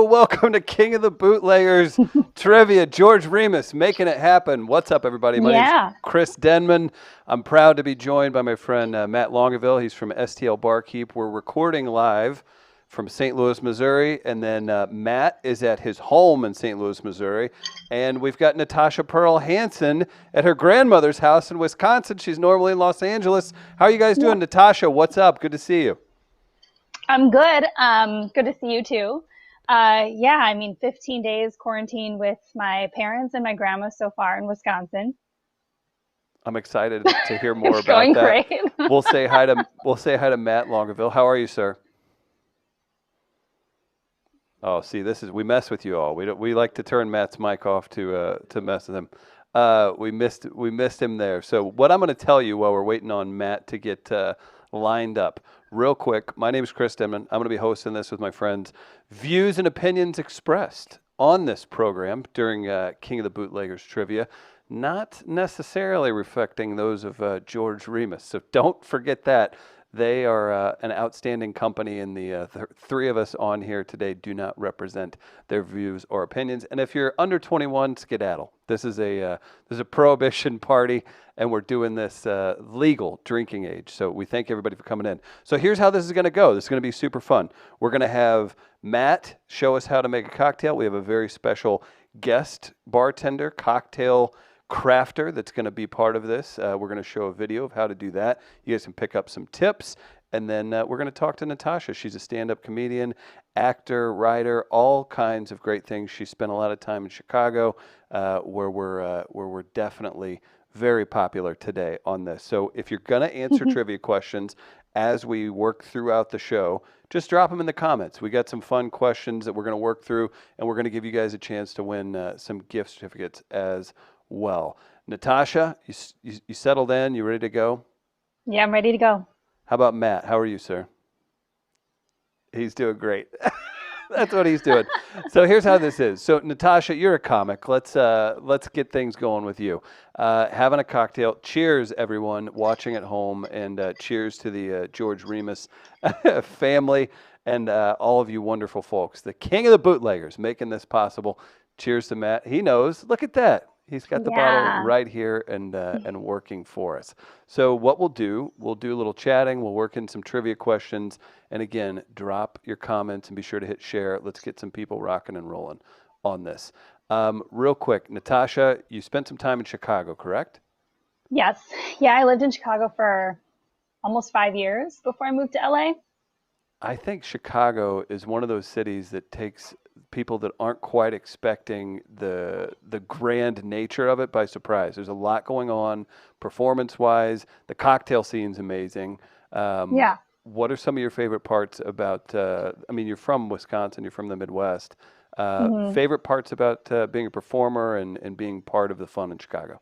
Welcome to King of the Bootleggers Trivia. George Remus making it happen. What's up, everybody? My name's Yeah. Chris Denman. I'm proud to be joined by my friend Matt Longueville. He's from STL Barkeep. We're recording live from St. Louis, Missouri, and then Matt is at his home in St. Louis, Missouri, and we've got Natasha Pearl Hansen at her grandmother's house in Wisconsin. She's normally in Los Angeles. How are you guys doing, Yep. Natasha? What's up? Good to see you. I'm good. Good to see you too. 15 days quarantine with my parents and my grandma so far in Wisconsin. I'm excited to hear more It's about going that. great. We'll say hi to Matt Longueville. How are you, sir? Oh, see, we mess with you all. We like to turn Matt's mic off to mess with him. We missed him there. So what I'm going to tell you while we're waiting on Matt to get lined up, real quick. My name is Chris Denman. I'm going to be hosting this with my friends. Views and opinions expressed on this program during King of the Bootleggers Trivia, not necessarily reflecting those of George Remus. So don't forget that. They are an outstanding company, and the three of us on here today do not represent their views or opinions. And if you're under 21, skedaddle. This is a prohibition party, and we're doing this legal drinking age. So we thank everybody for coming in. So here's how this is going to go. This is going to be super fun. We're going to have Matt show us how to make a cocktail. We have a very special guest bartender, cocktail crafter that's going to be part of this. We're going to show a video of how to do that. You guys can pick up some tips, and then we're going to talk to Natasha. She's a stand-up comedian, actor, writer, all kinds of great things. She spent a lot of time in Chicago, where we're definitely very popular today on this. So if you're going to answer trivia questions as we work throughout the show, just drop them in the comments. We got some fun questions that we're going to work through, and we're going to give you guys a chance to win some gift certificates as well. Natasha, you settled in? You ready to go? Yeah, I'm ready to go. How about Matt? How are you, sir? He's doing great. That's what he's doing. So here's how this is. So Natasha, you're a comic. Let's get things going with you. Having a cocktail. Cheers, everyone watching at home, and cheers to the George Remus family and all of you wonderful folks. The king of the bootleggers making this possible. Cheers to Matt. He knows. Look at that. He's got the bottle Yeah. right here and working for us. So what we'll do a little chatting. We'll work in some trivia questions. And again, drop your comments and be sure to hit share. Let's get some people rocking and rolling on this. Real quick, Natasha, you spent some time in Chicago, correct? Yes. Yeah, I lived in Chicago for almost 5 years before I moved to LA. I think Chicago is one of those cities that takes people that aren't quite expecting the grand nature of it by surprise. There's a lot going on performance-wise. The cocktail scene's amazing. Yeah. What are some of your favorite parts about, you're from Wisconsin, you're from the Midwest. hmm Favorite parts about being a performer and being part of the fun in Chicago?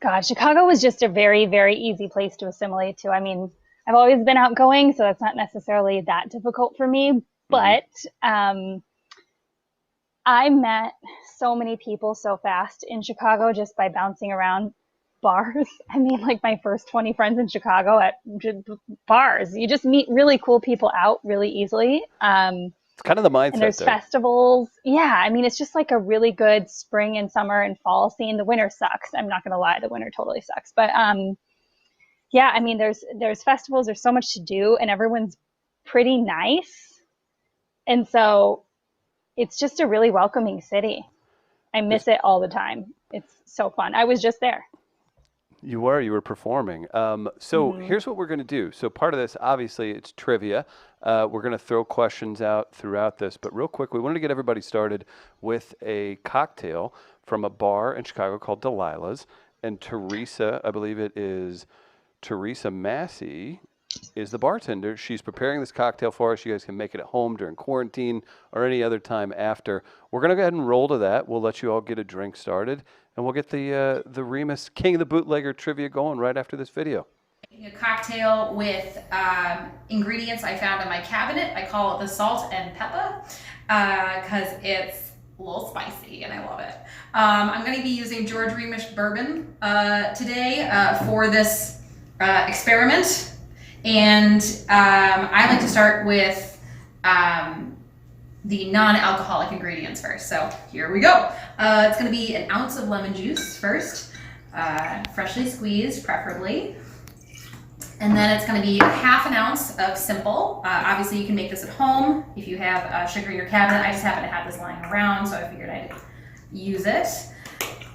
God, Chicago was just a very, very easy place to assimilate to. I mean, I've always been outgoing, so that's not necessarily that difficult for me. Hmm. But I met so many people so fast in Chicago just by bouncing around bars. I mean, like my first 20 friends in Chicago at bars. You just meet really cool people out really easily. It's kind of the And mindset there's there. festivals. Yeah, I mean, it's just like a really good spring and summer and fall scene. The winter sucks. I'm not gonna lie, the winter totally sucks. But yeah, I mean, there's festivals. There's so much to do, and everyone's pretty nice. And so it's just a really welcoming city. I There's miss it all the time. It's so fun. I was just there. You were performing. So hmm here's what we're going to do. So part of this, obviously, it's trivia. We're going to throw questions out throughout this, but real quick, we wanted to get everybody started with a cocktail from a bar in Chicago called Delilah's. And Teresa, I believe it is Teresa Massey, is the bartender. She's preparing this cocktail for us. You guys can make it at home during quarantine or any other time after. We're going to go ahead and roll to that. We'll let you all get a drink started, and we'll get the Remus King of the Bootlegger trivia going right after this video. Making a cocktail with ingredients I found in my cabinet. I call it the salt and pepper because it's a little spicy and I love it. I'm going to be using George Remus bourbon today for this experiment. And I like to start with the non-alcoholic ingredients first. So here we go. It's going to be an ounce of lemon juice first, freshly squeezed preferably. And then it's going to be half an ounce of simple. Obviously, you can make this at home if you have sugar in your cabinet. I just happen to have this lying around, so I figured I'd use it.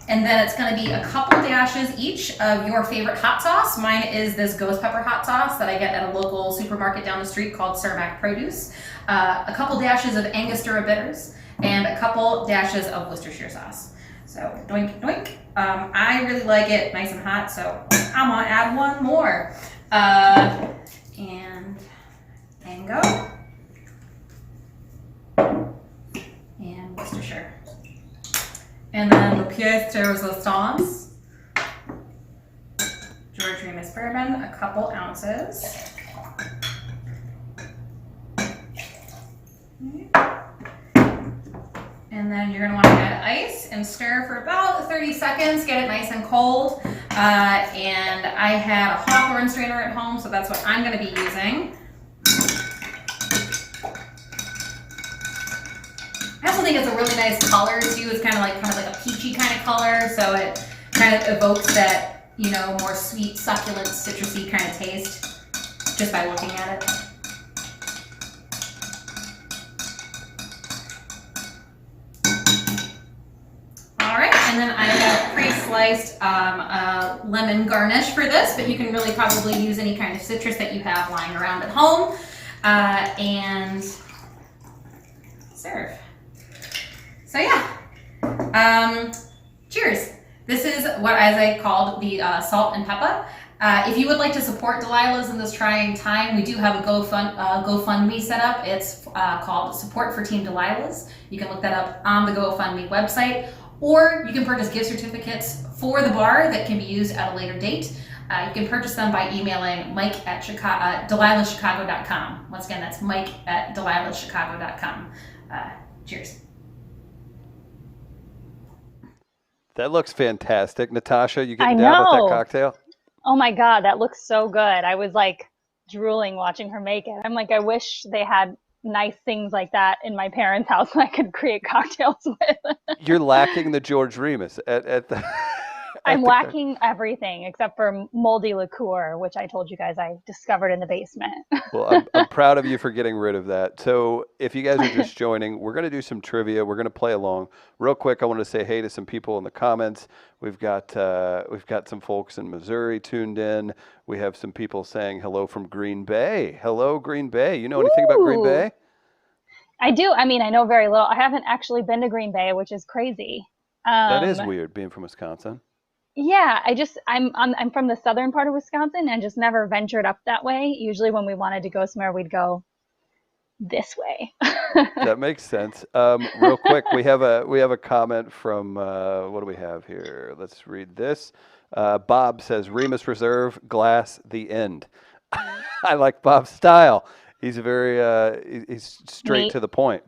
And then it's going to be a couple dashes each of your favorite hot sauce. Mine is this ghost pepper hot sauce that I get at a local supermarket down the street called Cermak Produce. A couple dashes of Angostura bitters, and a couple dashes of Worcestershire sauce. So doink, doink. I really like it nice and hot, so I'm going to add one more. And Mango and Worcestershire. And then the pièce de resistance, George Remus bourbon, a couple ounces. And then you're going to want to add ice and stir for about 30 seconds, get it nice and cold. And I had a Hawthorne strainer at home, so that's what I'm going to be using. I also think it's a really nice color too. It's kind of like a peachy kind of color, so it kind of evokes that, you know, more sweet, succulent, citrusy kind of taste just by looking at it. And then I have pre-sliced lemon garnish for this, but you can really probably use any kind of citrus that you have lying around at home. And serve. So yeah, cheers. This is what, as I called, the salt and pepper. If you would like to support Delilah's in this trying time, we do have a GoFundMe set up. It's called Support for Team Delilah's. You can look that up on the GoFundMe website. Or you can purchase gift certificates for the bar that can be used at a later date. You can purchase them by emailing Mike at DelilahChicago.com. Once again, that's Mike at DelilahChicago.com. Cheers. That looks fantastic. Natasha, you getting down with that cocktail? Oh my God, that looks so good. I was like drooling watching her make it. I'm like, I wish they had nice things like that in my parents' house that I could create cocktails with. You're lacking the George Remus at the. I'm lacking everything except for moldy liqueur, which I told you guys I discovered in the basement. Well, I'm proud of you for getting rid of that. So if you guys are just joining, we're going to do some trivia. We're going to play along. Real quick, I want to say hey to some people in the comments. We've got some folks in Missouri tuned in. We have some people saying hello from Green Bay. Hello, Green Bay. You know anything about Green Bay? I do. I mean, I know very little. I haven't actually been to Green Bay, which is crazy. That is weird, being from Wisconsin. Yeah, I'm from the southern part of Wisconsin and just never ventured up that way. Usually when we wanted to go somewhere, we'd go this way. That makes sense. Real quick, we have a comment from what do we have here? Let's read this. Bob says Remus Reserve glass the end. I like Bob's style. He's he's straight to the point.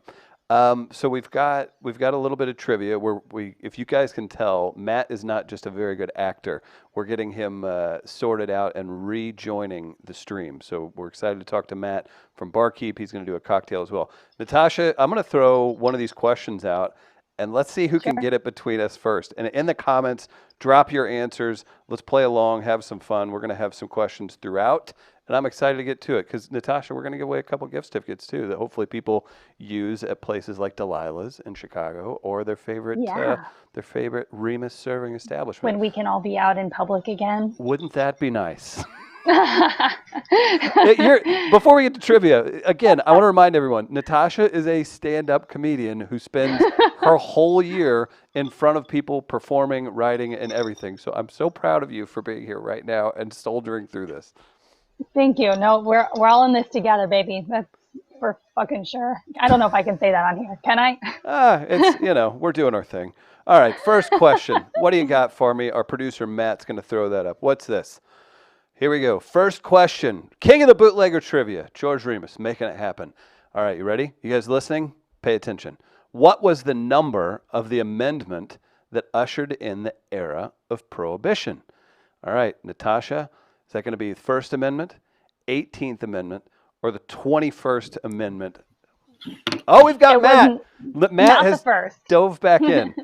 So we've got a little bit of trivia where if you guys can tell, Matt is not just a very good actor. We're getting him sorted out and rejoining the stream. So we're excited to talk to Matt from Barkeep. He's going to do a cocktail as well. Natasha, I'm going to throw one of these questions out, and let's see who can get it between us first. And in the comments, drop your answers. Let's play along, have some fun. We're going to have some questions throughout. And I'm excited to get to it because, Natasha, we're going to give away a couple gift certificates, too, that hopefully people use at places like Delilah's in Chicago or their favorite Remus serving establishment. When we can all be out in public again. Wouldn't that be nice? Before we get to trivia, again, I want to remind everyone, Natasha is a stand-up comedian who spends her whole year in front of people performing, writing, and everything. So I'm so proud of you for being here right now and soldiering through this. Thank you. No, we're all in this together, baby. That's for fucking sure. I don't know if I can say that on here. Can I? It's we're doing our thing. All right, first question. What do you got for me? Our producer Matt's going to throw that up. What's this? Here we go. First question. King of the bootlegger trivia. George Remus, making it happen. All right, you ready? You guys listening? Pay attention. What was the number of the amendment that ushered in the era of Prohibition? All right, Natasha. Is that going to be the First Amendment, 18th Amendment, or the 21st Amendment? Oh, we've got It Matt. wasn't Matt not the has first. dove back in.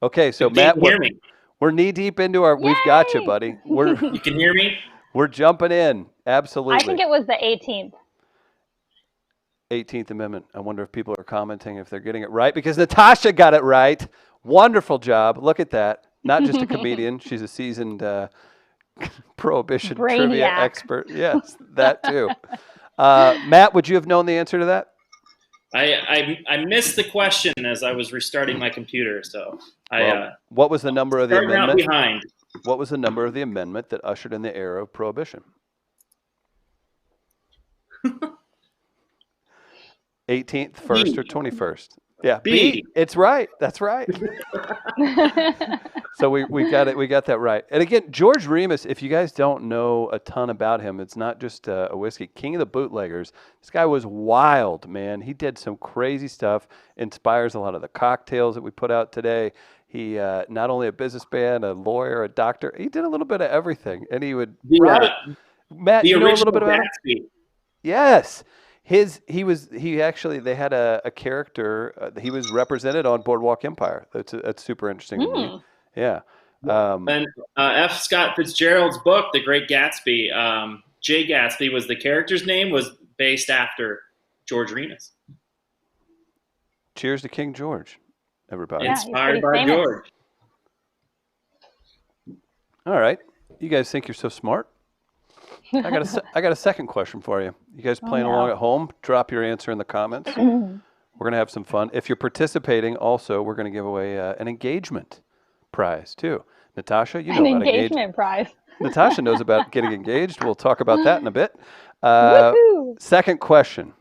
Okay, so Good thing Matt, you hear me. we're knee deep into our. We've got you, Yay! buddy. You can hear me? We're jumping in. Absolutely. I think it was the 18th. 18th Amendment. I wonder if people are commenting if they're getting it right because Natasha got it right. Wonderful job. Look at that. Not just a comedian, she's a seasoned prohibition trivia Brainiac. expert. Yes, that too. Matt, would you have known the answer to that? I missed the question as I was restarting my computer, so what was the number of the starting out amendment? behind. What was the number of the amendment that ushered in the era of prohibition? 18th, 1st, or 21st? Yeah, B. It's right. That's right. So we got it. We got that right. And again, George Remus, if you guys don't know a ton about him, it's not just a whiskey. King of the Bootleggers. This guy was wild, man. He did some crazy stuff. Inspires a lot of the cocktails that we put out today. He not only a businessman, a lawyer, a doctor. He did a little bit of everything, and he would. Matt, you know a little bit about him? Yes. They had a character. He was represented on Boardwalk Empire. That's super interesting to me. Yeah. And F. Scott Fitzgerald's book, The Great Gatsby, Jay Gatsby was the character's name, was based after George Remus. Cheers to King George, everybody. Yeah, Inspired by famous. George. All right. You guys think you're so smart? I got a second question for you. You guys playing along at home? Drop your answer in the comments. We're gonna have some fun. If you're participating, also we're gonna give away an engagement prize too. Natasha, you know about engagement prize. Natasha knows about getting engaged. We'll talk about that in a bit. Woohoo! Second question: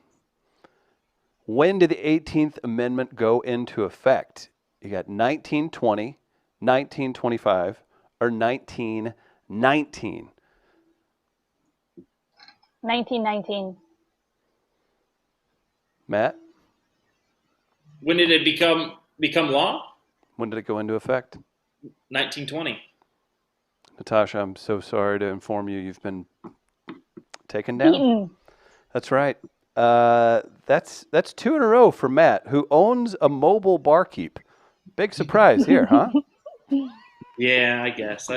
when did the 18th Amendment go into effect? You got 1920, 1925, or 1919? 1919. Matt? When did it become law? When did it go into effect? 1920. Natasha, I'm so sorry to inform you, you've been taken down. Beaten. That's right. That's 2 in a row for Matt, who owns a mobile barkeep. Big surprise here, huh? Yeah, I guess.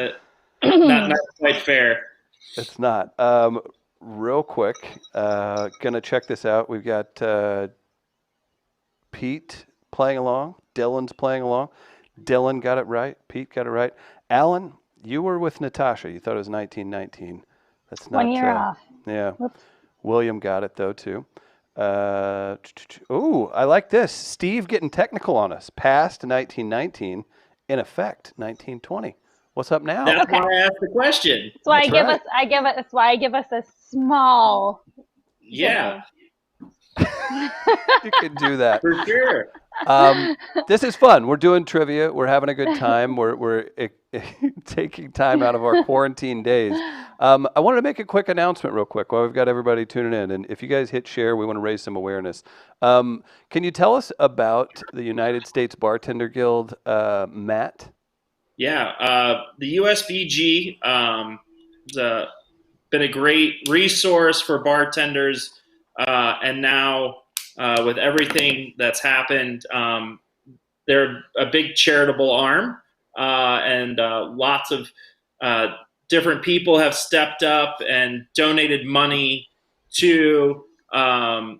Not quite fair. It's not. Real quick, gonna check this out. We've got Pete playing along. Dylan's playing along. Dylan got it right. Pete got it right. Alan, you were with Natasha. You thought it was 1919. That's not 1 year off. Yeah. Whoops. William got it though too. Ooh, I like this. Steve getting technical on us. Past 1919, in effect 1920. What's up now? That's why I asked the question. That's why that's why I give us a small. Yeah. You can do that. For sure. This is fun. We're doing trivia. We're having a good time. We're taking time out of our quarantine days. I wanted to make a quick announcement real quick while we've got everybody tuning in. And if you guys hit share, we want to raise some awareness. Can you tell us about the United States Bartender Guild, Matt? Yeah, the USBG been a great resource for bartenders, and now with everything that's happened, they're a big charitable arm, and lots of different people have stepped up and donated money to the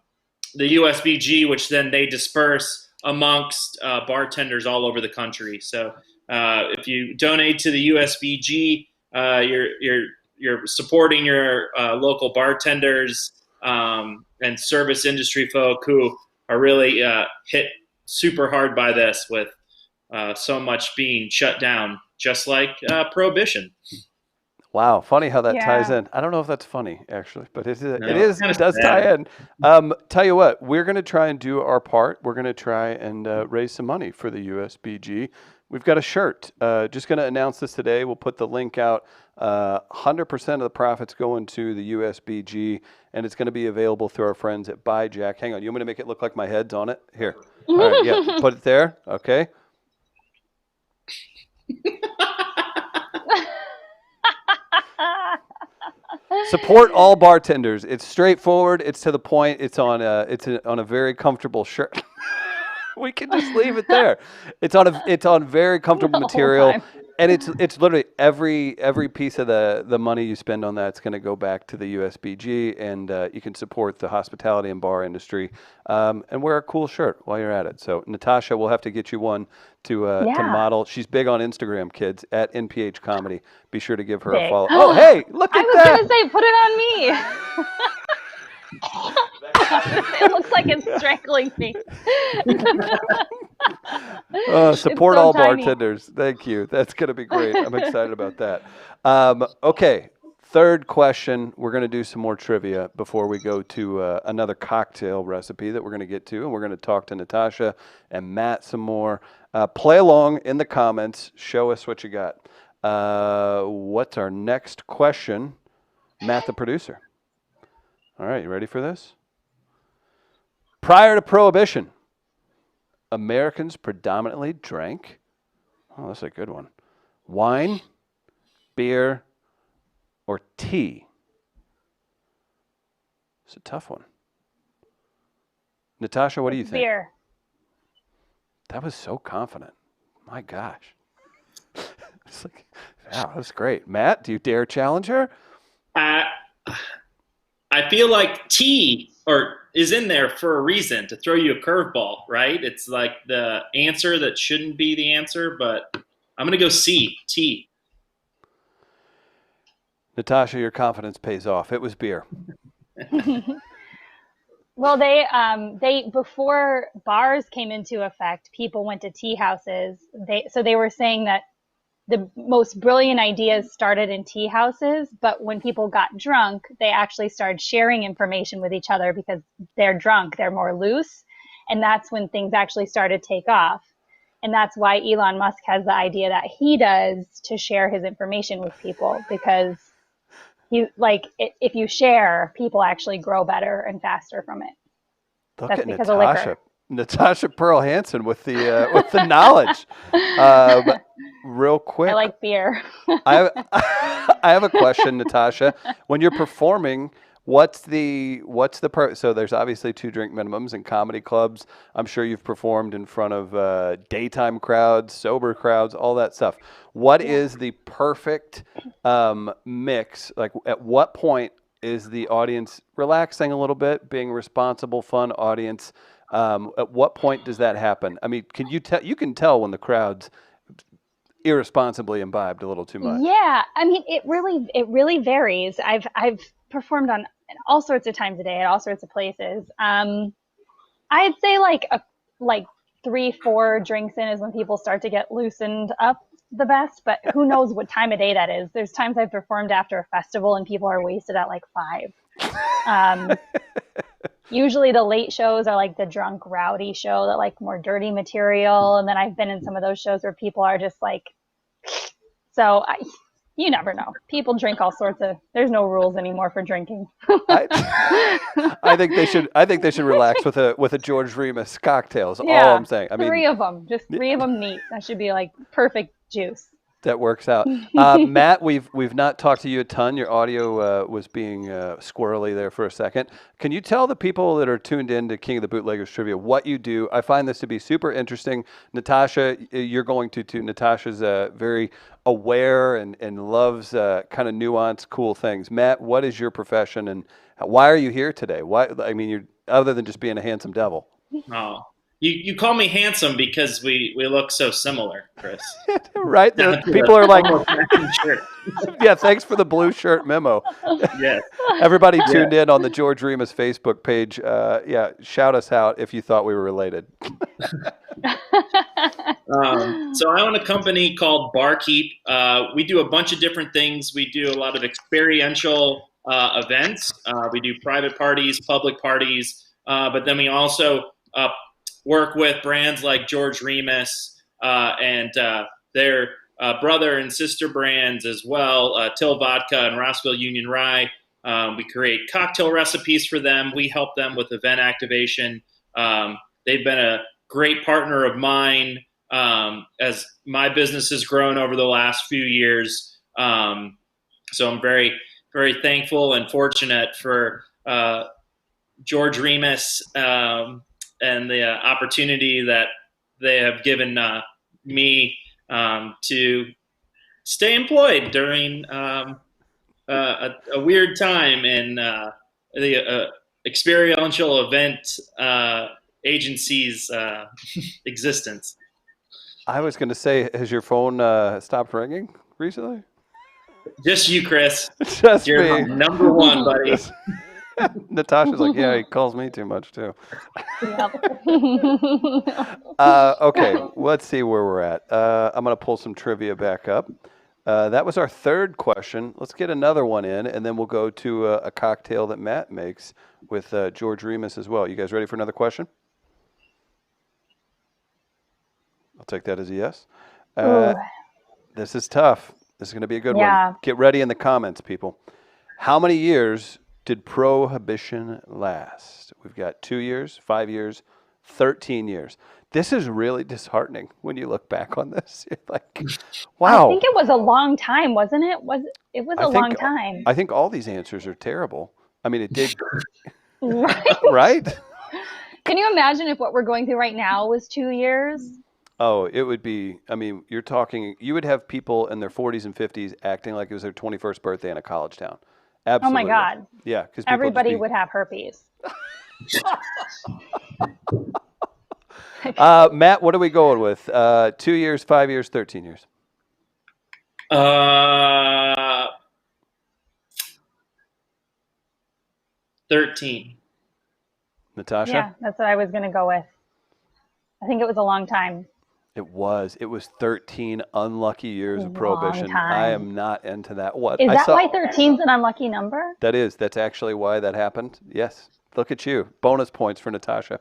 USBG, which then they disperse amongst bartenders all over the country. So if you donate to the USBG, you're supporting your local bartenders and service industry folk who are really hit super hard by this with so much being shut down, just like Prohibition. Wow, funny how that ties in. I don't know if that's funny actually, but it does tie in. Tell you what, we're going to try and do our part. We're going to try and raise some money for the USBG. We've got a shirt. Just going to announce this today. We'll put the link out. 100% of the profits going to the USBG, and it's going to be available through our friends at Buy Jack. Hang on, you want me to make it look like my head's on it? Here. All right, yeah, put it there. Okay. Support all bartenders. It's straightforward. It's to the point. It's on a very comfortable shirt. We can just leave it there. It's on very comfortable The whole material, time. and it's literally every piece of the money you spend on that's going to go back to the USBG, and you can support the hospitality and bar industry, and wear a cool shirt while you're at it. So Natasha, we'll have to get you one to Yeah. model. She's big on Instagram, kids, at NPH Comedy. Be sure to give her a Big. follow. Oh, hey, look I at was that. gonna say, put it on me. It looks like it's strangling me. Support so all tiny. bartenders. Thank you. That's going to be great. I'm excited about that. Okay, third question. We're going to do some more trivia before we go to another cocktail recipe that we're going to get to, and we're going to talk to Natasha and Matt some more. Play along in the comments. Show us what you got. What's our next question? Matt, the producer. All right, you ready for this? Prior to Prohibition, Americans predominantly drank, oh, that's a good one, wine, beer, or tea? It's a tough one. Natasha, what do you think? Beer. That was so confident. My gosh. It's like, wow, that's great. Matt, do you dare challenge her? I feel like tea is in there for a reason, to throw you a curveball, right? It's like the answer that shouldn't be the answer, but I'm going to go C, tea. Natasha, your confidence pays off. It was beer. Well, they before bars came into effect, people went to tea houses. They were saying that the most brilliant ideas started in tea houses, but when people got drunk, they actually started sharing information with each other because they're drunk, they're more loose, and that's when things actually started to take off. And that's why Elon Musk has the idea that he does to share his information with people, because if you share, people actually grow better and faster from it. Look That's at because of liquor. Natasha Pearl Hansen with the knowledge. Real quick, I like beer. I have a question, Natasha. When you're performing, what's the so there's obviously 2 drink minimums in comedy clubs. I'm sure you've performed in front of daytime crowds, sober crowds, all that stuff. What is the perfect mix? Like, at what point is the audience relaxing a little bit, being responsible, fun audience? At what point does that happen? I mean, can you tell? You can tell when the crowd's irresponsibly imbibed a little too much. Yeah, I mean, it really varies. I've performed on all sorts of times a day at all sorts of places. I'd say like 3-4 drinks in is when people start to get loosened up the best, but who knows what time of day that is. There's times I've performed after a festival and people are wasted at like 5. Usually the late shows are like the drunk rowdy show, that like more dirty material, and then I've been in some of those shows where people are just like, you never know. People drink all sorts of. There's no rules anymore for drinking. I think they should relax with a George Remus cocktail. Is all I'm saying. I mean, 3 of them, just 3 of them neat. That should be like perfect juice. That works out. Matt, we've not talked to you a ton. Your audio was being squirrely there for a second. Can you tell the people that are tuned in to King of the Bootleggers Trivia what you do? I find this to be super interesting. Natasha, you're going to too. Natasha's very aware and loves kind of nuanced, cool things. Matt, what is your profession and why are you here today? Why? I mean, you're other than just being a handsome devil. Oh. You call me handsome because we look so similar, Chris. Right? People are like, shirt. yeah, thanks for the blue shirt memo. Yeah. Everybody tuned in on the George Remus Facebook page. Yeah, shout us out if you thought we were related. So I own a company called Barkeep. We do a bunch of different things. We do a lot of experiential events. We do private parties, public parties, but then we also work with brands like George Remus and their brother and sister brands as well, Till Vodka and Rossville Union Rye. We create cocktail recipes for them. We help them with event activation. They've been a great partner of mine as my business has grown over the last few years. So I'm very, very thankful and fortunate for George Remus and the opportunity that they have given me to stay employed during a weird time in the experiential event agency's existence. I was going to say, has your phone stopped ringing recently? Just you, Chris. Just You're me. number one, buddy. Natasha's like, yeah, he calls me too much too. Yep. Okay, let's see where we're at. I'm going to pull some trivia back up. That was our third question. Let's get another one in, and then we'll go to a cocktail that Matt makes with George Remus as well. You guys ready for another question? I'll take that as a yes. This is tough. This is going to be a good one. Get ready in the comments, people. How many years did Prohibition last? We've got 2 years, 5 years, 13 years. This is really disheartening when you look back on this. You're like, wow. I think it was a long time, wasn't it? It was a long time. I think all these answers are terrible. I mean, it did. Right? Right? Can you imagine if what we're going through right now was 2 years? Oh, it would be, I mean, you would have people in their 40s and 50s acting like it was their 21st birthday in a college town. Absolutely. Oh my God. Yeah. Because everybody would have herpes. Matt, what are we going with? 2 years, 5 years, 13 years? 13. Natasha? Yeah, that's what I was going to go with. I think it was a long time. It was 13 unlucky years of Prohibition. I am not into that. What? Is that why 13 is an unlucky number? That's actually why that happened. Yes. Look at you. Bonus points for Natasha.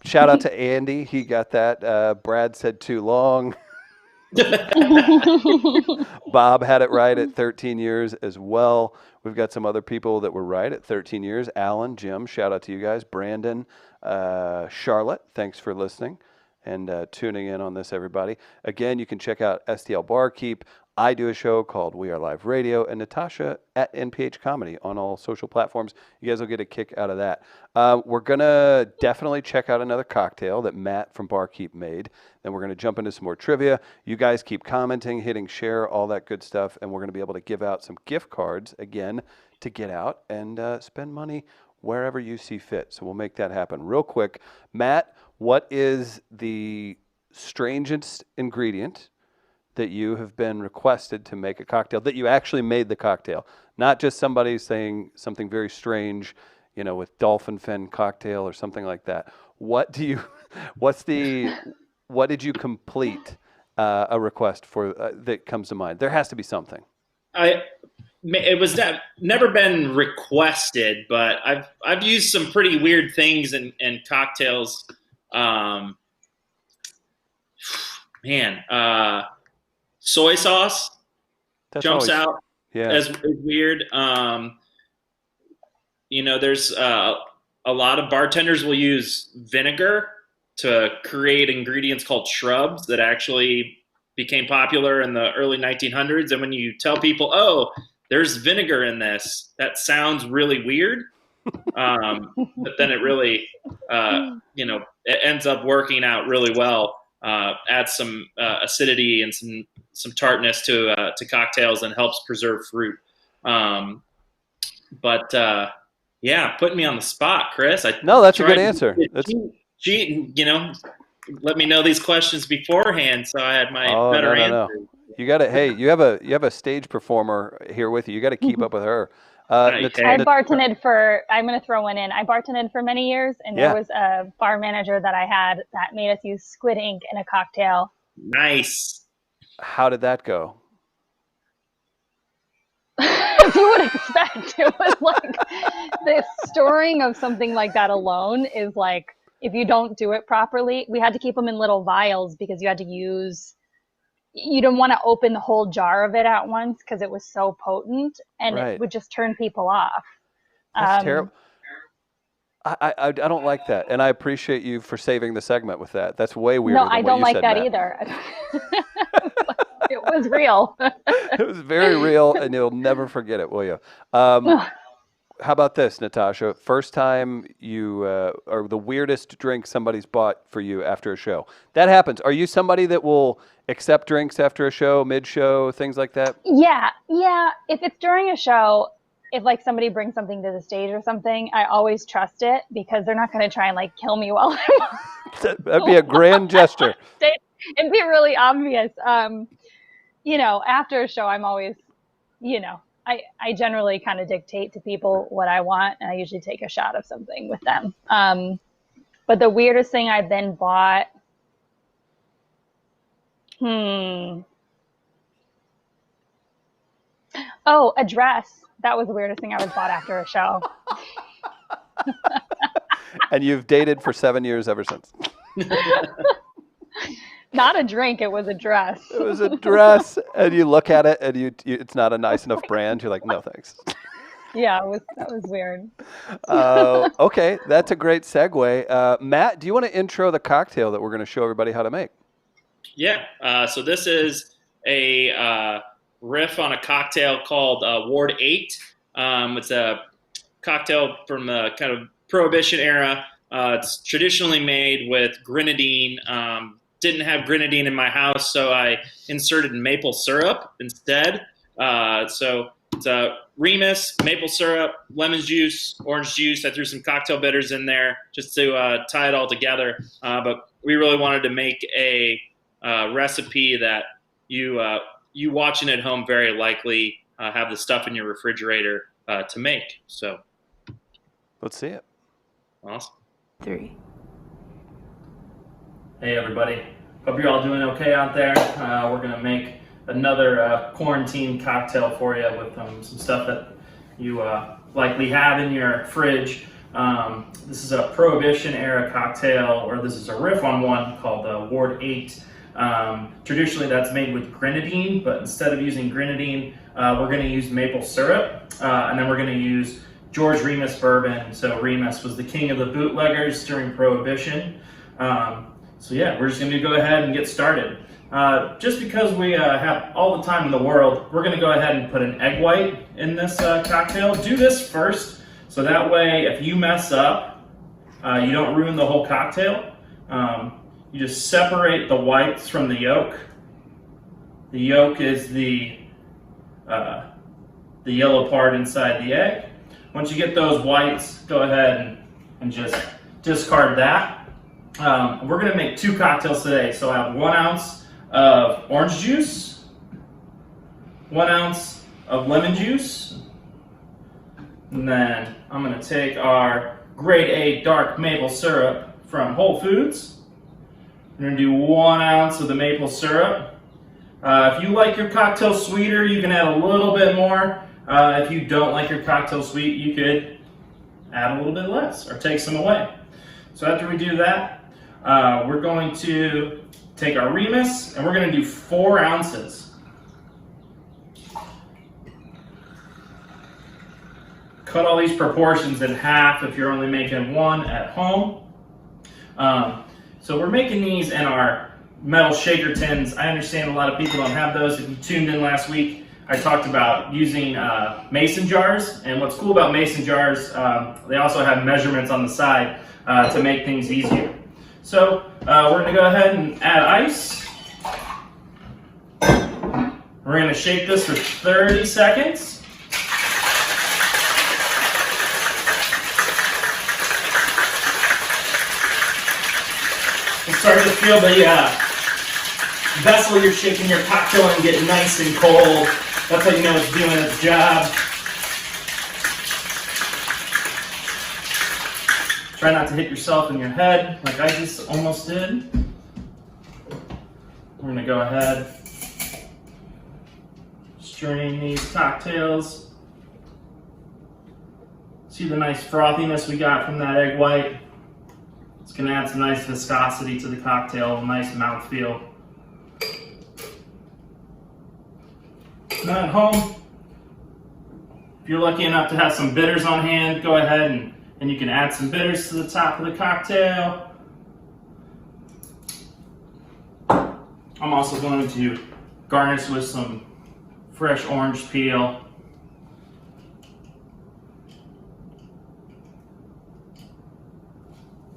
Shout out to Andy. He got that. Brad said too long. Bob had it right at 13 years as well. We've got some other people that were right at 13 years. Alan, Jim, shout out to you guys. Brandon, Charlotte, thanks for listening and tuning in on this, everybody. Again, you can check out STL Barkeep. I do a show called We Are Live Radio, and Natasha at NPH Comedy on all social platforms. You guys will get a kick out of that. We're going to definitely check out another cocktail that Matt from Barkeep made. Then we're going to jump into some more trivia. You guys keep commenting, hitting share, all that good stuff, and we're going to be able to give out some gift cards again to get out and spend money wherever you see fit. So we'll make that happen real quick. Matt, what is the strangest ingredient that you have been requested to make a cocktail, that you actually made the cocktail? Not just somebody saying something very strange, with dolphin fin cocktail or something like that. What did you complete a request for that comes to mind? There has to be something. It was never been requested, but I've used some pretty weird things in cocktails. Soy sauce jumps out as weird. There's a lot of bartenders will use vinegar to create ingredients called shrubs that actually became popular in the early 1900s. And when you tell people, oh, there's vinegar in this, that sounds really weird. But then it really, it ends up working out really well. Adds some acidity and some tartness to cocktails and helps preserve fruit. Putting me on the spot, Chris. No, that's a good answer. Cheating, let me know these questions beforehand, so I had my better answer. No. You got to. Hey, you have a stage performer here with you. You got to keep up with her. I bartended for. I'm going to throw one in. I bartended for many years, and there was a bar manager that I had that made us use squid ink in a cocktail. Nice. How did that go? As you would expect, it was like the storing of something like that alone is like, if you don't do it properly, we had to keep them in little vials because you didn't want to open the whole jar of it at once because it was so potent and it would just turn people off. That's terrible. I don't like that. And I appreciate you for saving the segment with that. That's way weirder than I don't what you like said, that Matt. either. It was real. It was very real, and you'll never forget it, will you? How about this, Natasha? First time you, or the weirdest drink somebody's bought for you after a show. That happens. Are you somebody that will accept drinks after a show, mid-show, things like that? Yeah. If it's during a show, if like somebody brings something to the stage or something, I always trust it because they're not going to try and like kill me while I'm That'd be a grand gesture. It'd be really obvious. After a show, I'm always, I generally kind of dictate to people what I want, and I usually take a shot of something with them. But the weirdest thing I've been bought, oh, a dress. That was the weirdest thing I was bought after a show. And you've dated for 7 years ever since. Not a drink, it was a dress. It was a dress, and you look at it, and it's not a nice enough brand. You're like, no, thanks. Yeah, that was weird. Okay, that's a great segue. Matt, do you want to intro the cocktail that we're going to show everybody how to make? Yeah, so this is a riff on a cocktail called Ward 8. It's a cocktail from the kind of Prohibition era. It's traditionally made with grenadine. Didn't have grenadine in my house, so I inserted maple syrup instead. So it's Remus, maple syrup, lemon juice, orange juice. I threw some cocktail bitters in there just to tie it all together. But we really wanted to make a recipe that you watching at home very likely have the stuff in your refrigerator to make. So let's see it. Awesome. 3. Hey everybody, hope you're all doing okay out there. We're going to make another quarantine cocktail for you with some stuff that you likely have in your fridge. This is a Prohibition era cocktail, or this is a riff on one called Ward 8. Traditionally that's made with grenadine, but instead of using grenadine, we're going to use maple syrup, and then we're going to use George Remus bourbon. So Remus was the king of the bootleggers during Prohibition. So yeah, we're just going to go ahead and get started. Just because we have all the time in the world, we're going to go ahead and put an egg white in this cocktail. Do this first, so that way if you mess up, you don't ruin the whole cocktail. You just separate the whites from the yolk. The yolk is the yellow part inside the egg. Once you get those whites, go ahead and just discard that. We're going to make 2 cocktails today. So I have 1 ounce of orange juice, 1 ounce of lemon juice, and then I'm going to take our grade A dark maple syrup from Whole Foods. We're going to do 1 ounce of the maple syrup. If you like your cocktail sweeter, you can add a little bit more. If you don't like your cocktail sweet, you could add a little bit less or take some away. So after we do that, we're going to take our Remus and we're going to do 4 ounces. Cut all these proportions in half if you're only making 1 at home. So we're making these in our metal shaker tins. I understand a lot of people don't have those. If you tuned in last week, I talked about using mason jars, and what's cool about mason jars, they also have measurements on the side to make things easier. So we're going to go ahead and add ice. We're going to shake this for 30 seconds. You'll start to feel the vessel you're shaking your cocktail and get nice and cold. That's how you know it's doing its job. Try not to hit yourself in your head like I just almost did. We're going to go ahead, strain these cocktails. See the nice frothiness we got from that egg white? It's going to add some nice viscosity to the cocktail, a nice mouthfeel. Now at home, if you're lucky enough to have some bitters on hand, go ahead and you can add some bitters to the top of the cocktail. I'm also going to garnished with some fresh orange peel.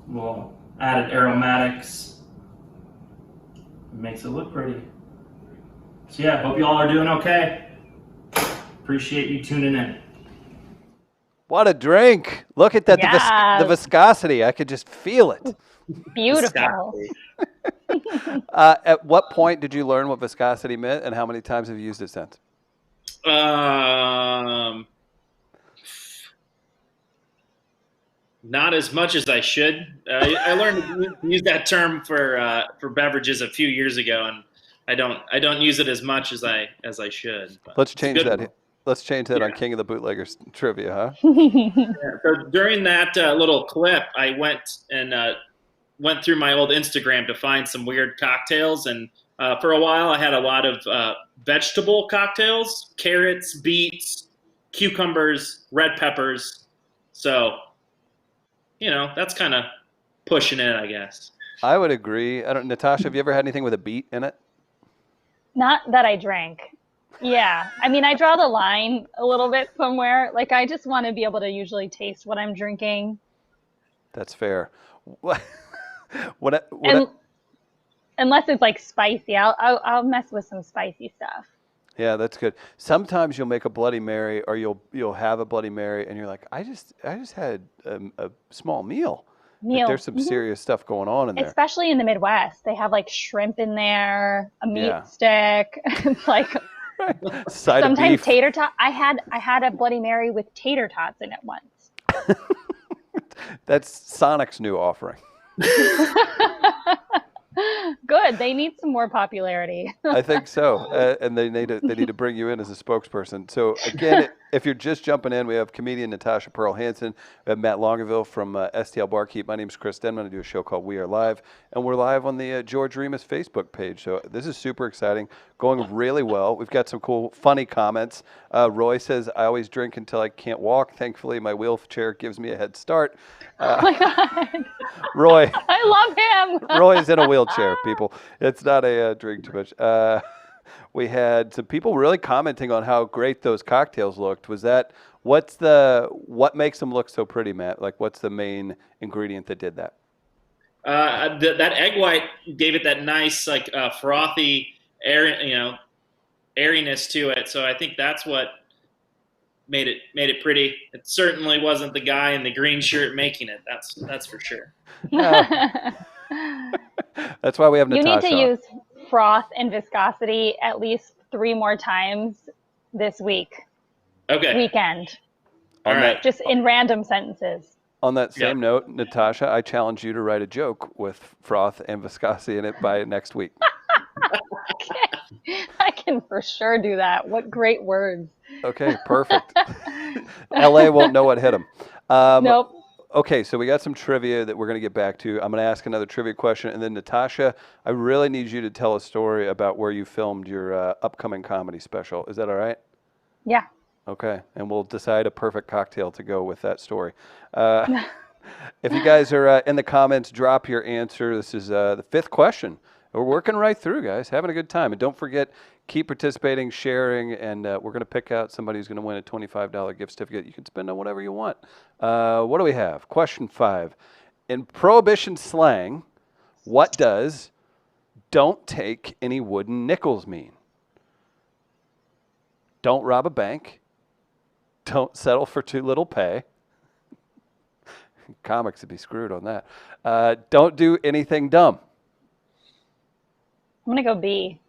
We'll added aromatics. It makes it look pretty. So yeah, hope you all are doing okay. Appreciate you tuning in. What a drink! Look at that, Yeah. the viscosity. I could just feel it. Beautiful. At what point did you learn what viscosity meant, and how many times have you used it since? Not as much as I should. I learned to use that term for beverages a few years ago, and I don't use it as much as I should. Let's change that. One. Let's change that Yeah. on King of the Bootleggers trivia, huh? So during that little clip, I went through my old Instagram to find some weird cocktails, and for a while I had a lot of vegetable cocktails: carrots, beets, cucumbers, red peppers. So, that's kind of pushing it, I guess. I would agree. Natasha, have you ever had anything with a beet in it? Not that I drank. Yeah. I mean, I draw the line a little bit somewhere. Like, I just want to be able to usually taste what I'm drinking. That's fair. Unless it's like spicy, I'll mess with some spicy stuff. Yeah, that's good. Sometimes you'll make a Bloody Mary, or you'll have a Bloody Mary, and you're like, I just had a small meal. Like, there's some serious stuff going on in there. Especially in the Midwest, they have like shrimp in there, a meat Yeah. stick. It's like Side of sometimes beef. tater tot. I had a Bloody Mary with tater tots in it once. That's Sonic's new offering. Good. They need some more popularity. I think so, and they need to bring you in as a spokesperson. So again, if you're just jumping in, we have comedian Natasha Pearl Hansen, we have Matt Longueville from STL Barkeep. My name is Chris Denman. I do a show called We Are Live, and we're live on the George Remus Facebook page. So this is super exciting, going really well. We've got some cool, funny comments. Roy says, "I always drink until I can't walk. Thankfully, my wheelchair gives me a head start." Oh my God. Roy. I love him. Roy is in a wheelchair, people. It's not a drink too much. We had some people really commenting on how great those cocktails looked. Was that what makes them look so pretty, Matt? Like, what's the main ingredient that did that? That egg white gave it that nice, like frothy air, airiness to it. So I think that's what made it pretty. It certainly wasn't the guy in the green shirt making it. That's for sure. That's why we have Natasha. You need to use froth and viscosity at least 3 more times this weekend. All right. Just in random sentences. On that same note, Natasha, I challenge you to write a joke with froth and viscosity in it by next week. I can for sure do that. What great words. Okay, perfect. LA won't know what hit them. Nope. Okay, so we got some trivia that we're going to get back to. I'm going to ask another trivia question, and then Natasha, I really need you to tell a story about where you filmed your upcoming comedy special. Is that all right? Yeah. Okay, and we'll decide a perfect cocktail to go with that story. If you guys are in the comments, drop your answer. This is the 5th question. We're working right through, guys, having a good time. And don't forget, keep participating, sharing, and we're going to pick out somebody who's going to win a $25 gift certificate. You can spend on whatever you want. What do we have? Question 5. In Prohibition slang, what does "don't take any wooden nickels" mean? Don't rob a bank. Don't settle for too little pay. Comics would be screwed on that. Don't do anything dumb. I'm going to go B.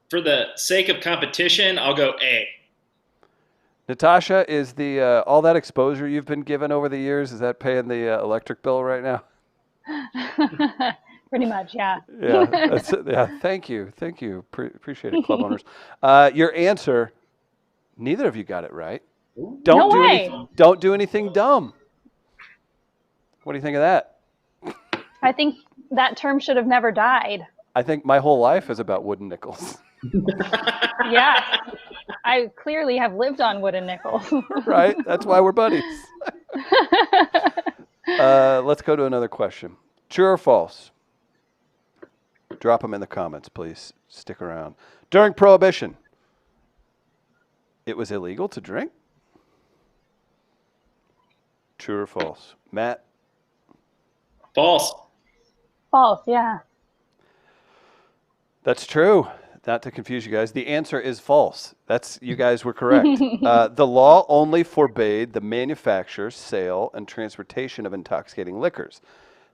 For the sake of competition, I'll go A. Natasha, is the all that exposure you've been given over the years, is that paying the electric bill right now? Pretty much, yeah. Yeah, thank you. Appreciate it, club owners. Your answer, neither of you got it right. Don't do anything dumb. What do you think of that? I think that term should have never died. I think my whole life is about wooden nickels. Yeah. I clearly have lived on wooden nickels. Right? That's why we're buddies. Let's go to another question. True or false? Drop them in the comments, please. Stick around. During Prohibition, it was illegal to drink? True or false? Matt? False. False, yeah. That's true. Not to confuse you guys, the answer is false. You guys were correct. The law only forbade the manufacture, sale, and transportation of intoxicating liquors,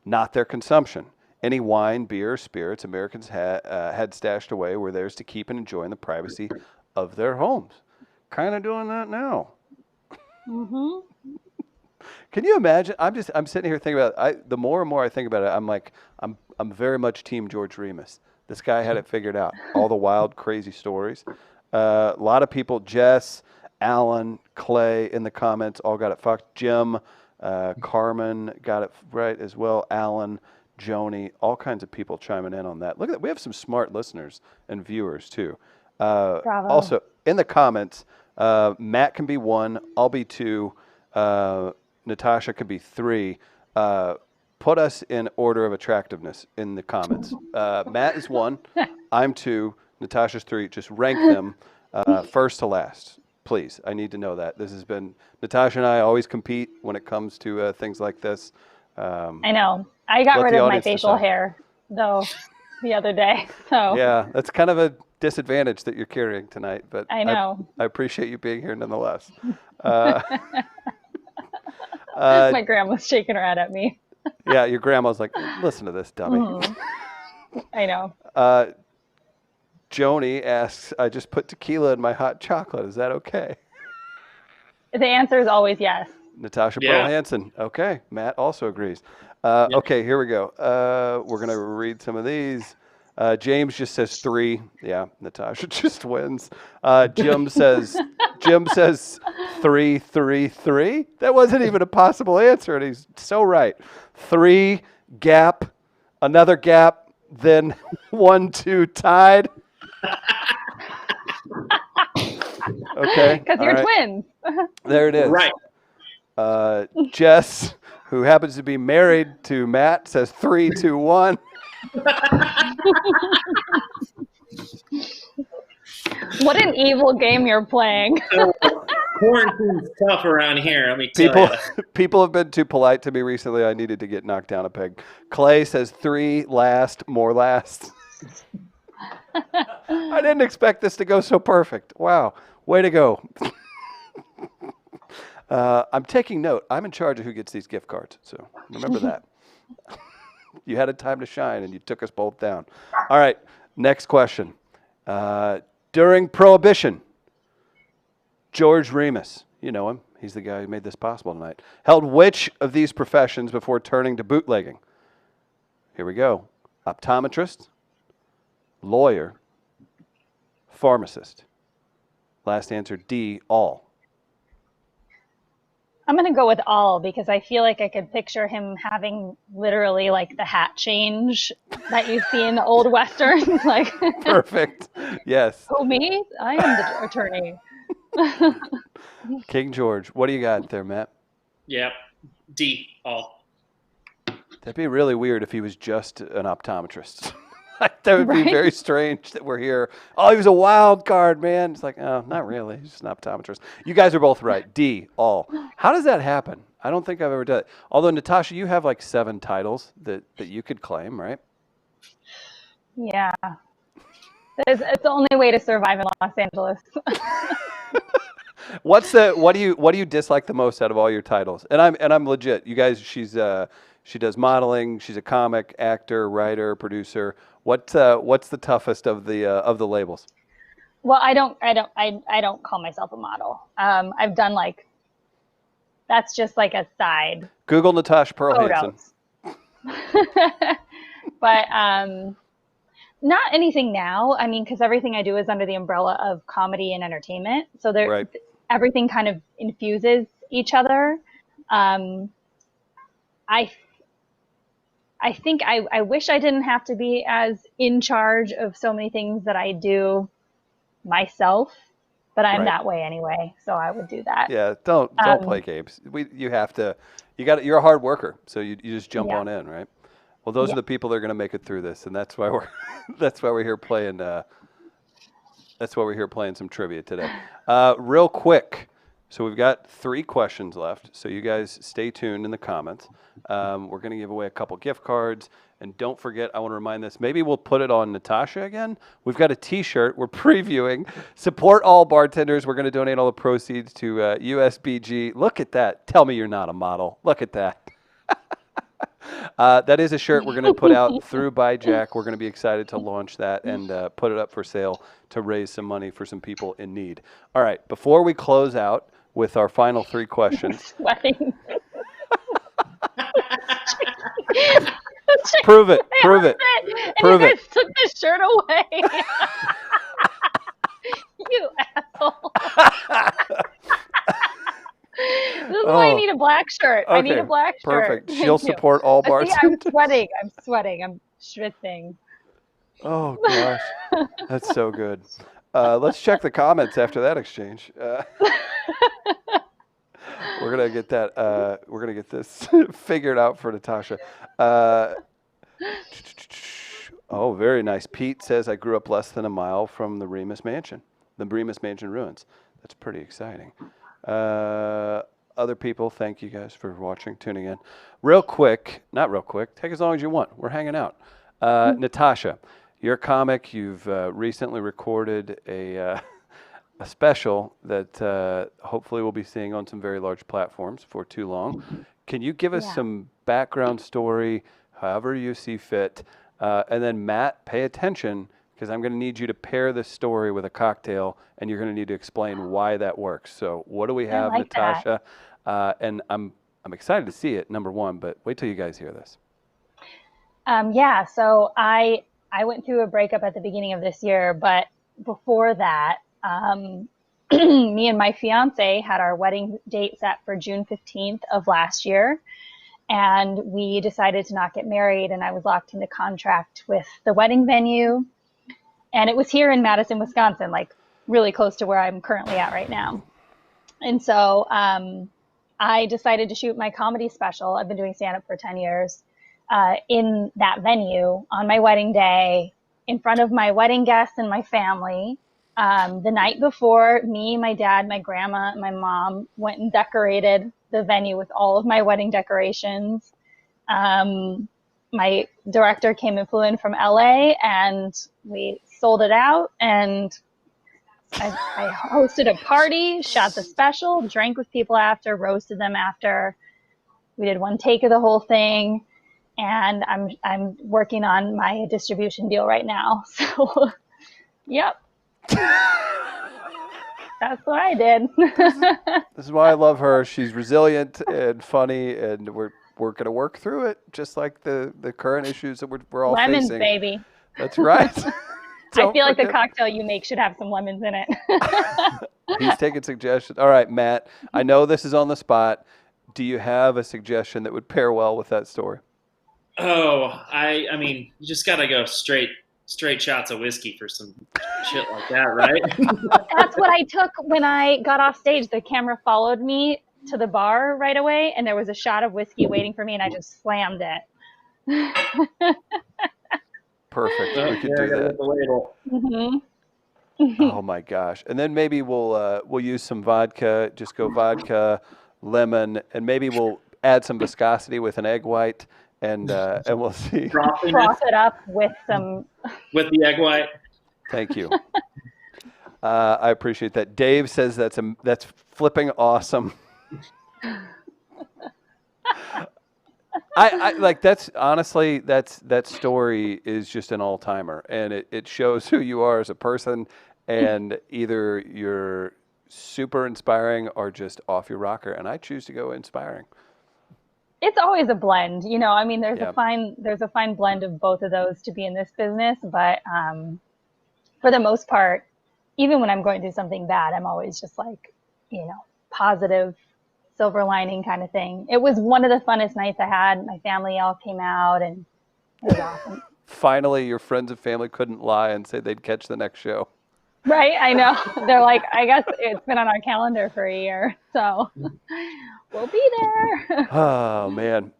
not their consumption. Any wine, beer, or spirits Americans had stashed away were theirs to keep and enjoy in the privacy of their homes. Kind of doing that now. Mm-hmm. Can you imagine? I'm sitting here thinking about it. The more and more I think about it, I'm like, I'm very much team George Remus. This guy had it figured out. All the wild, crazy stories. A lot of people, Jess, Alan, Clay in the comments all got it fucked. Jim, Carmen got it right as well. Alan, Joni, all kinds of people chiming in on that. Look at that. We have some smart listeners and viewers too. Bravo. Also, in the comments, Matt can be 1. I'll be 2. Natasha can be 3. Put us in order of attractiveness in the comments. Matt is 1. I'm 2. Natasha's 3. Just rank them first to last. Please, I need to know that. This has been, Natasha and I always compete when it comes to things like this. I know. I got rid of my facial hair, though, the other day. So yeah, that's kind of a disadvantage that you're carrying tonight. But I know. I appreciate you being here nonetheless. My grandma's shaking her head at me. Yeah, your grandma's like, listen to this, dummy. Mm-hmm. I know. Joni asks, I just put tequila in my hot chocolate. Is that okay? The answer is always yes. Natasha Pearl Hansen. Okay. Matt also agrees. Okay, here we go. We're going to read some of these. James just says 3. Yeah, Natasha just wins. Jim says 3, 3, 3. That wasn't even a possible answer, and he's so right. 3, gap, another gap, then 1, 2, tied. Okay. Because you're twins. There it is. Right. Jess, who happens to be married to Matt, says 3, 2, 1. What an evil game you're playing. Quarantine's tough around here, let me tell you. People have been too polite to me recently. I needed to get knocked down a peg. Clay says 3, last, more last. I didn't expect this to go so perfect. Wow. Way to go. I'm taking note. I'm in charge of who gets these gift cards, so remember that. You had a time to shine, and you took us both down. All right, next question. During Prohibition, George Remus, you know him. He's the guy who made this possible tonight. Held which of these professions before turning to bootlegging? Here we go. Optometrist, lawyer, pharmacist. Last answer, D, all. I'm going to go with all because I feel like I could picture him having literally like the hat change that you see in the old Westerns. Like, perfect. Yes. Who, me? I am the attorney. King George. What do you got there, Matt? Yep. D, all. That'd be really weird if he was just an optometrist. That would be very strange that we're here. Oh, he was a wild card, man. It's like, oh, not really. He's just an optometrist. You guys are both right. D, all. How does that happen? I don't think I've ever done it. Although, Natasha, you have like 7 titles that you could claim, right? Yeah. It's the only way to survive in Los Angeles. What do you dislike the most out of all your titles? And I'm legit. You guys, she does modeling. She's a comic, actor, writer, producer. What's the toughest of the labels? Well, I don't call myself a model. I've done like, that's just like a side. Google Natasha Pearl Hansen. But not anything now. I mean, because everything I do is under the umbrella of comedy and entertainment. So everything kind of infuses each other. I think I wish I didn't have to be as in charge of so many things that I do myself, but I'm that way anyway, so I would do that. Yeah, don't play games. You're a hard worker, so you just jump on in, right? Well, those are the people that are going to make it through this, and that's why we're that's why we're here playing. That's why we're here playing some trivia today. Real quick, so we've got 3 questions left. So you guys stay tuned in the comments. We're going to give away a couple gift cards, and don't forget. I want to remind this. Maybe we'll put it on Natasha again. We've got a T-shirt. We're previewing. Support all bartenders. We're going to donate all the proceeds to USBG. Look at that. Tell me you're not a model. Look at that. That is a shirt we're going to put out through By Jack. We're going to be excited to launch that and put it up for sale to raise some money for some people in need. All right, before we close out with our final 3 questions. Sweating. Prove it. Prove it. And Prove you it. guys took the shirt away. You asshole. This is why I need a black shirt. I need a black shirt. Perfect. She'll support all See, bartenders. I'm sweating. I'm schwitzing. Oh, gosh. That's so good. Let's check the comments after that exchange. We're going to get that. We're going to get this figured out for Natasha. Oh, very nice. Pete says, I grew up less than a mile from the Remus Mansion. The Remus Mansion ruins. That's pretty exciting. Other people, thank you guys for watching, tuning in. Not real quick, take as long as you want. We're hanging out. Natasha, you're a comic. You've recently recorded a special that hopefully we'll be seeing on some very large platforms for too long. Can you give us some background story, however you see fit? And then Matt, pay attention, because I'm going to need you to pair this story with a cocktail, and you're going to need to explain why that works. So what do we have, Natasha? And I'm excited to see it, number one, but wait till you guys hear this. So I went through a breakup at the beginning of this year, but before that, me and my fiance had our wedding date set for June 15th of last year. And we decided to not get married, and I was locked into contract with the wedding venue. And it was here in Madison, Wisconsin, like really close to where I'm currently at right now. And so I decided to shoot my comedy special. I've been doing stand-up for 10 years in that venue on my wedding day in front of my wedding guests and my family. The night before, me, my dad, my grandma, and my mom went and decorated the venue with all of my wedding decorations. My director came and flew in from LA, and we sold it out, and I hosted a party, shot the special, drank with people after, roasted them after. We did one take of the whole thing, and I'm working on my distribution deal right now. So, yep. That's what I did. This is why I love her. She's resilient and funny, and we're going to work through it, just like the current issues that we're all lemons, facing. Lemons, baby. That's right. I feel like the cocktail you make should have some lemons in it. He's taking suggestions. All right, Matt, I know this is on the spot. Do you have a suggestion that would pair well with that story? Oh, I mean, you just got to go straight shots of whiskey for some shit like that, right? That's what I took when I got off stage. The camera followed me to the bar right away, and there was a shot of whiskey waiting for me, and I just slammed it. Perfect. We could do that. The label. Oh my gosh! And then maybe we'll use some vodka. Just go vodka, lemon, and maybe we'll add some viscosity with an egg white, and we'll see. Froth it up with some. With the egg white. Thank you. I appreciate that. Dave says that's flipping awesome. I like that's honestly that story is just an all-timer, and it shows who you are as a person, and either you're super inspiring or just off your rocker, and I choose to go inspiring. It's always a blend, you know. I mean, there's a fine blend of both of those to be in this business, but for the most part, even when I'm going through something bad, I'm always just like, you know, positive, silver lining kind of thing. It was one of the funnest nights I had. My family all came out, and it was awesome. Finally, your friends and family couldn't lie and say they'd catch the next show. Right, I know. They're like, I guess it's been on our calendar for a year. So, We'll be there. Oh man,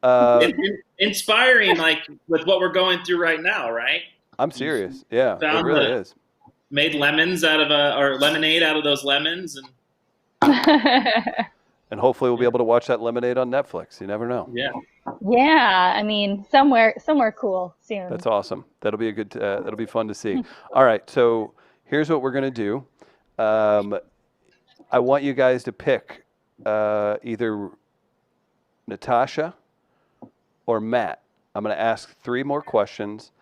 Inspiring, like with what we're going through right now, right? I'm serious. Yeah, it Found really is. Made lemons out of or lemonade out of those lemons, and And hopefully we'll be able to watch that Lemonade on Netflix. You never know. yeah. Yeah, I mean, somewhere cool soon. That's awesome. That'll be a good. That'll be fun to see. All right, so here's what we're gonna do. I want you guys to pick either Natasha or Matt. I'm gonna ask 3 more questions.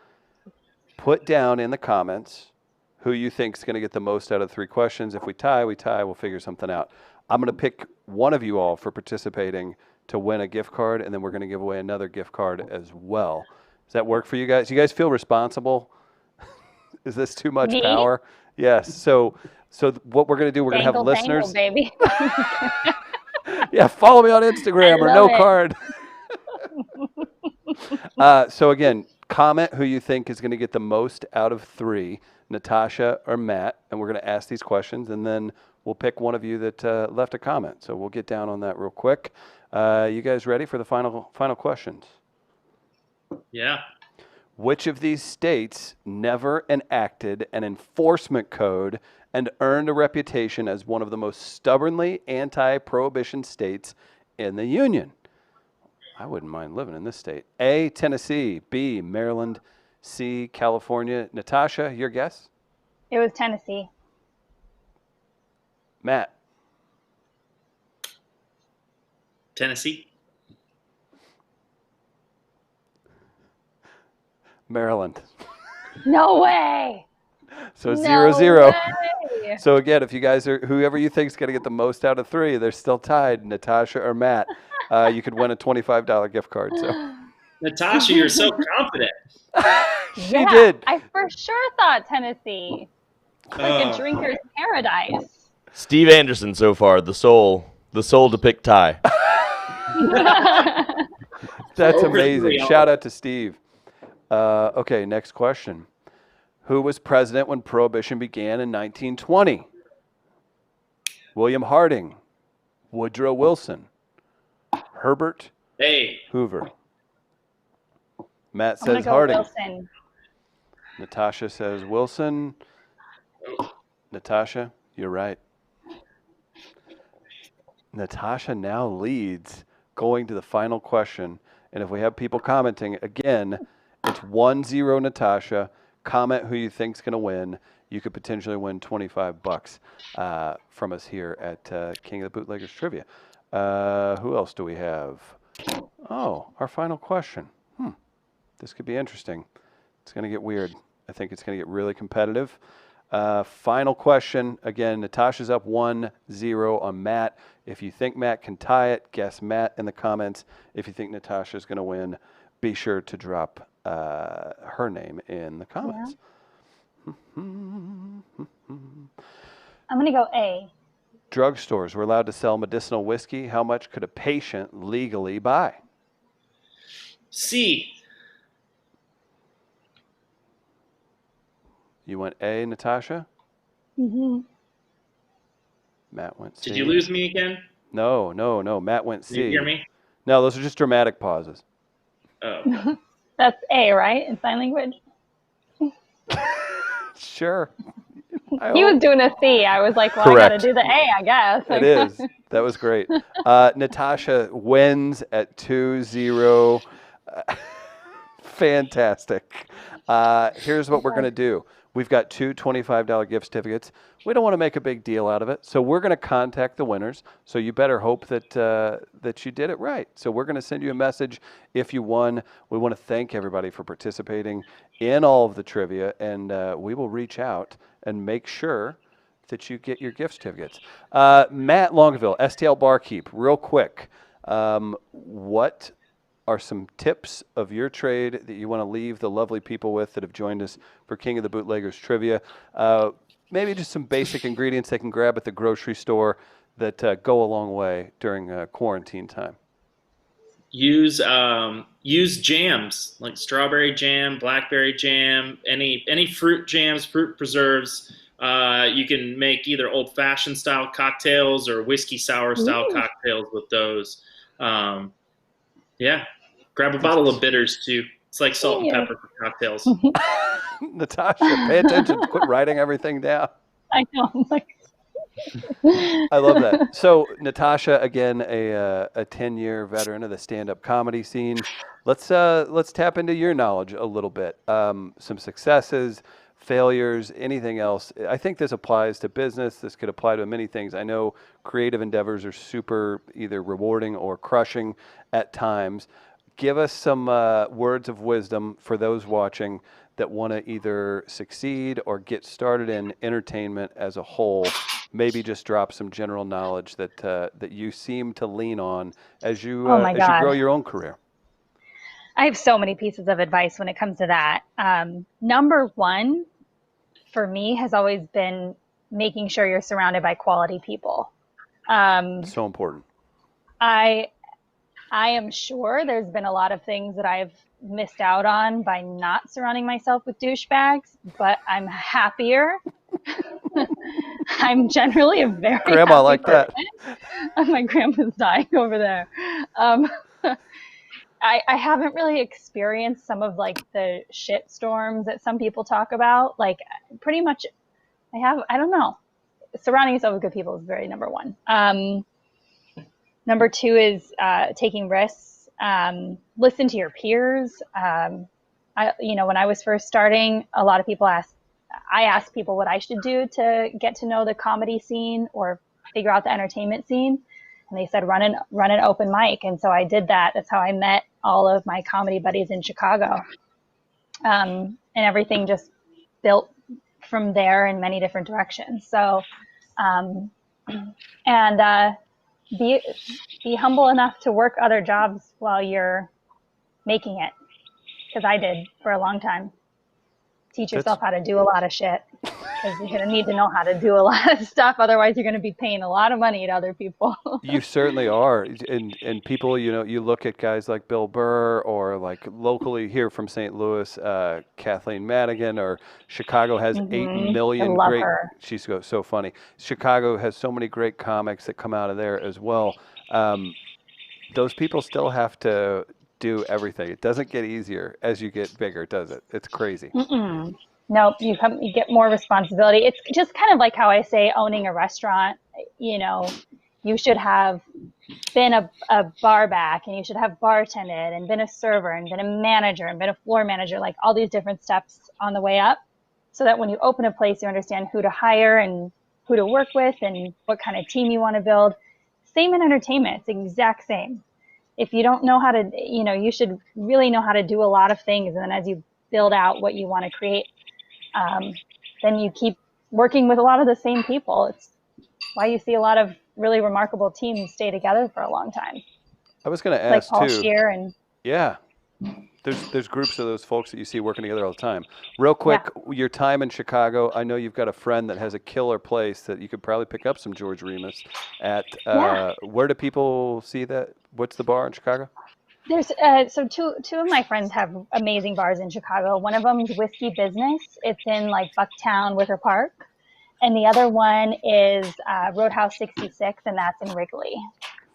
Put down in the comments who you think is gonna get the most out of 3 questions. If we tie, we tie. We'll figure something out. I'm gonna pick one of you all for participating to win a gift card, and then we're gonna give away another gift card as well. Does that work for you guys? You guys feel responsible? Is this too much Me? power? Yes. So what we're gonna do? We're gonna have listeners. Baby. Yeah, follow me on Instagram or no love it. card. So again, comment who you think is going to get the most out of 3, Natasha or Matt, and we're going to ask these questions, and then we'll pick one of you that left a comment. So we'll get down on that real quick. You guys ready for the final questions? Yeah. Which of these states never enacted an enforcement code and earned a reputation as one of the most stubbornly anti-prohibition states in the Union? I wouldn't mind living in this state. A, Tennessee. B, Maryland. C, California. Natasha, your guess? It was Tennessee. Matt? Tennessee. Maryland. No way. So No 0-0. way. So again, if you guys are, whoever you think is going to get the most out of 3, they're still tied, Natasha or Matt. You could win a $25 gift card. So Natasha, you're so confident. she did. I for sure thought Tennessee. Like a drinker's paradise. Steve Anderson so far, the soul to pick tie. That's Over amazing. 3-0. Shout out to Steve. Okay, next question. Who was president when Prohibition began in 1920? William Harding, Woodrow Wilson, Herbert Hey, Hoover. Matt I'm gonna says go Harding. Wilson. Natasha says Wilson. Natasha, you're right. Natasha now leads going to the final question. And if we have people commenting, again, it's 1-0 Natasha. Comment who you think's going to win. You could potentially win $25 from us here at King of the Bootleggers Trivia. Who else do we have? Oh, our final question. This could be interesting. It's going to get weird. I think it's going to get really competitive. Final question. Again, Natasha's up 1-0 on Matt. If you think Matt can tie it, guess Matt in the comments. If you think Natasha's going to win, be sure to drop her name in the comments. Yeah. I'm going to go A. Drugstores were allowed to sell medicinal whiskey. How much could a patient legally buy? C. You went A, Natasha? Mm-hmm. Matt went C. Did you lose me again? No. Matt went C. Did you hear me? No, those are just dramatic pauses. Oh. That's A, right? In sign language? Sure. He was doing a C. I was like, well, Correct. I got to do the A, I guess. It is. That was great. Natasha wins at 2-0. Fantastic. Here's what we're going to do. We've got 2 $25 gift certificates. We don't want to make a big deal out of it, so we're going to contact the winners. So you better hope that that you did it right. So we're going to send you a message if you won. We want to thank everybody for participating in all of the trivia, and we will reach out and make sure that you get your gift certificates. Matt Longueville, STL Barkeep, real quick. What are some tips of your trade that you want to leave the lovely people with that have joined us for King of the Bootleggers Trivia? Maybe just some basic ingredients they can grab at the grocery store that go a long way during quarantine time. Use jams like strawberry jam, blackberry jam, any fruit jams, fruit preserves. You can make either old-fashioned style cocktails or whiskey sour style cocktails with those. Yeah, grab a bottle of bitters too. It's like salt and pepper for cocktails. Natasha, pay attention. Quit writing everything down. I know. I'm like, I love that. So Natasha, again, a 10-year veteran of the stand-up comedy scene. Let's tap into your knowledge a little bit. Some successes, failures, anything else. I think this applies to business. This could apply to many things. I know creative endeavors are super either rewarding or crushing at times. Give us some words of wisdom for those watching that want to either succeed or get started in entertainment as a whole. Maybe just drop some general knowledge that you seem to lean on as you grow your own career. I have so many pieces of advice when it comes to that. Number one, for me, has always been making sure you're surrounded by quality people. So important. I am sure there's been a lot of things that I've missed out on by not surrounding myself with douchebags, but I'm happier. I'm generally a very grandma happy like person. that. My grandma's dying over there. I haven't really experienced some of like the shit storms that some people talk about. Like pretty much I don't know. Surrounding yourself with good people is very number one. Number two is taking risks. Listen to your peers. When I was first starting, a lot of people I asked people what I should do to get to know the comedy scene or figure out the entertainment scene. And they said, run an open mic. And so I did that. That's how I met all of my comedy buddies in Chicago. And everything just built from there in many different directions. So, be humble enough to work other jobs while you're making it. Because I did for a long time. Teach yourself how to do a lot of shit. Because you're going to need to know how to do a lot of stuff. Otherwise, you're going to be paying a lot of money to other people. You certainly are. And people, you look at guys like Bill Burr or like locally here from St. Louis, Kathleen Madigan, or Chicago has 8 million great. Her. She's so funny. Chicago has so many great comics that come out of there as well. Those people still have to do everything. It doesn't get easier as you get bigger, does it? It's crazy. Nope, you get more responsibility. It's just kind of like how I say owning a restaurant. You should have been a bar back, and you should have bartended and been a server and been a manager and been a floor manager, like all these different steps on the way up, so that when you open a place, you understand who to hire and who to work with and what kind of team you want to build. Same in entertainment. It's the exact same. If you don't know how to, you should really know how to do a lot of things. And then as you build out what you want to create, then you keep working with a lot of the same people. It's why you see a lot of really remarkable teams stay together for a long time. I was going to ask like Paul too. Scheer and yeah, there's groups of those folks that you see working together all the time. Real quick, your time in Chicago. I know you've got a friend that has a killer place that you could probably pick up some George Remus at. Where do people see that? What's the bar in Chicago? There's so two of my friends have amazing bars in Chicago. One of them is Whiskey Business. It's in like Bucktown, Wicker Park, and the other one is Roadhouse 66, and that's in Wrigley.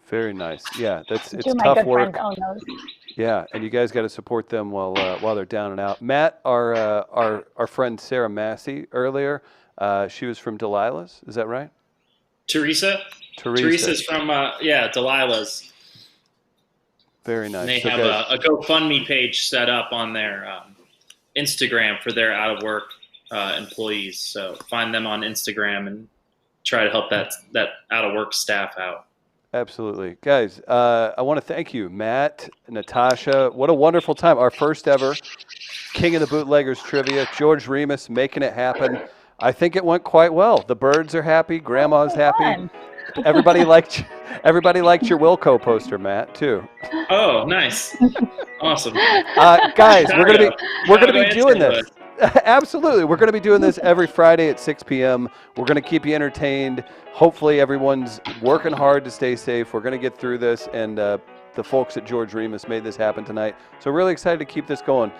Very nice. Yeah, it's two of my tough good work. friends own those. Yeah, and you guys got to support them while they're down and out. Matt, our friend Sarah Massey earlier, she was from Delilah's. Is that right? Teresa's from Delilah's. Very nice. And they have a GoFundMe page set up on their Instagram for their out of work employees. So find them on Instagram and try to help that out of work staff out. Absolutely. Guys, I want to thank you, Matt, Natasha. What a wonderful time. Our first ever King of the Bootleggers trivia. George Remus making it happen. I think it went quite well. The birds are happy. Grandma's happy. Fun. Everybody liked your Wilco poster, Matt, too. Oh, nice. Awesome. Guys, we're gonna be doing this. Absolutely. We're going to be doing this every Friday at 6 p.m. We're going to keep you entertained. Hopefully everyone's working hard to stay safe. We're going to get through this, and the folks at George Remus made this happen tonight. So really excited to keep this going.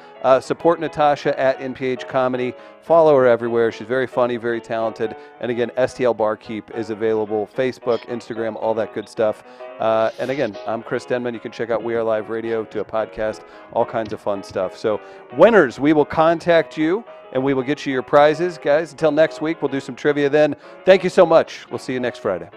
Support Natasha at NPH Comedy. Follow her everywhere. She's very funny, very talented. And again, STL Barkeep is available. Facebook, Instagram, all that good stuff. And again, I'm Chris Denman. You can check out We Are Live Radio, do a podcast, all kinds of fun stuff. So winners, we will contact you and we will get you your prizes. Guys, until next week, we'll do some trivia then. Thank you so much. We'll see you next Friday.